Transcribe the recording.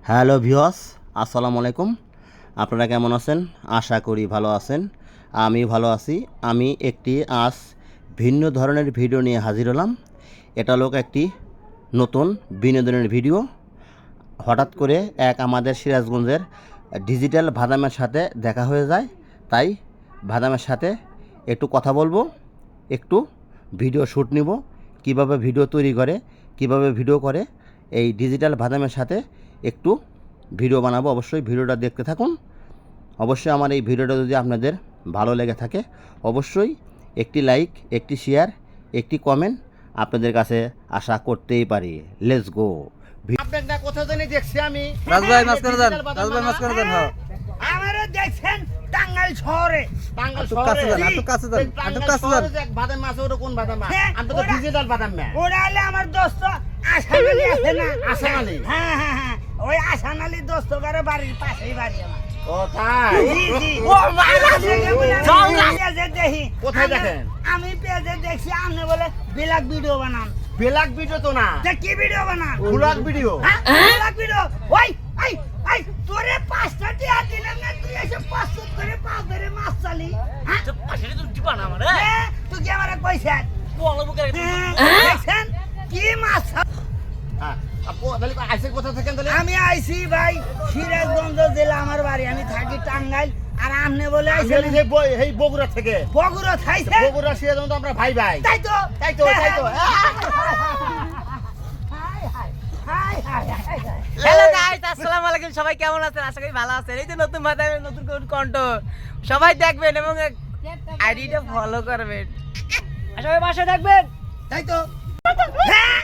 Hello viewers, আসসালামু আলাইকুম। আপনারা কেমন আছেন? আশা করি ভালো আছেন। আমি ভালো আছি। আমি একটি আজ ভিন্ন ধরনের ভিডিও নিয়ে হাজির হলাম। এটা হলো একটি নতুন বিনোদনের ভিডিও। হঠাৎ করে আমাদের সিরাজগঞ্জের ডিজিটাল বাদামের সাথে দেখা হয়ে যায়, তাই বাদামের সাথে একটু কথা বলবো, একটু ভিডিও শ্যুট নিব, কিভাবে ভিডিও তৈরি করে, কিভাবে ভিডিও করে, এই ডিজিটাল বাদামের সাথে একটু ভিডিও বানাবো। অবশ্যই ভিডিওটা দেখতে থাকুন। অবশ্যই আমার এই ভিডিওটা যদি আপনাদের ভালো লেগে থাকে, অবশ্যই একটি লাইক, একটি শেয়ার, একটি কমেন্ট আপনাদের কাছে আশা করতেই পারি। Let's go. আপনারা কোথাও জানি দেখছি আমি রাজভাই মাঝখানে যান, রাজভাই মাঝখানে যান। হ্যাঁ, আমারে দেখছেন টাঙ্গাইল শহরে, টাঙ্গাইল একটু কাছে যান, শহরে একটু কাছে যান, একটু কাছে যান। এক বাদাম মাছ, ওটা কোন বাদাম মাছ? হ্যাঁ, আমি তো ডিজিটাল বাদাম মাছ। ওরা হলে আমার দোস্ত আসান আলী আছে না? আসান আলী? হ্যাঁ হ্যাঁ হ্যাঁ, ওই আসান আলী দোস্ত করে বাড়ির পাশেই বাড়ি আমার। ও তাই? জি জি। ও মাইরা দেখে বলে আমি যাও না। পেজে দেখি। কোথায় আমি- দেখেন? আমি পেজে দেখছি আপনি বলে বিলাক ভিডিও বানান। ব্ল্যাক ভিডিও তো না, তা কি ভিডিও বানান? Blog video. হ্যাঁ, বিলাক ভিডিও। ওই এই এই তোরে 5টা টিয়া দিলাম না, তুই এসে 500 করে পাঁচ ধরে মাছ চালি। হ্যাঁ? হ্যাঁ, তুই কি আমারে কইছেন? হ্যাঁ, দেখছেন কি মাছ? হ্যাঁ, আপু তাহলে আইসে কোথা থাকেন তাহলে? আমি আইছি ভাই সিরাজগঞ্জ জেলা, আমার বাড়ি, আমি থাকি টাঙ্গাইল। আর আপনি বলে আমি আইছেন এই যে এই বগুড়া থেকে। বগুড়া খাইছে? বগুড়া সিরাজগঞ্জ তো আমরা ভাই ভাই। তাই তো তাই তো, তাই তো। হ্যালো গাইস, আসসালামু আলাইকুম। সবাই কেমন আছেন? আশা করি ভালো আছেন। এই যে নতুন ভাতা, নতুন কন্টেন্ট সবাই দেখবেন এবং আইডিটা ফলো করবেন, আর সবাই পাশে থাকবেন। তাই তো। হ্যাঁ,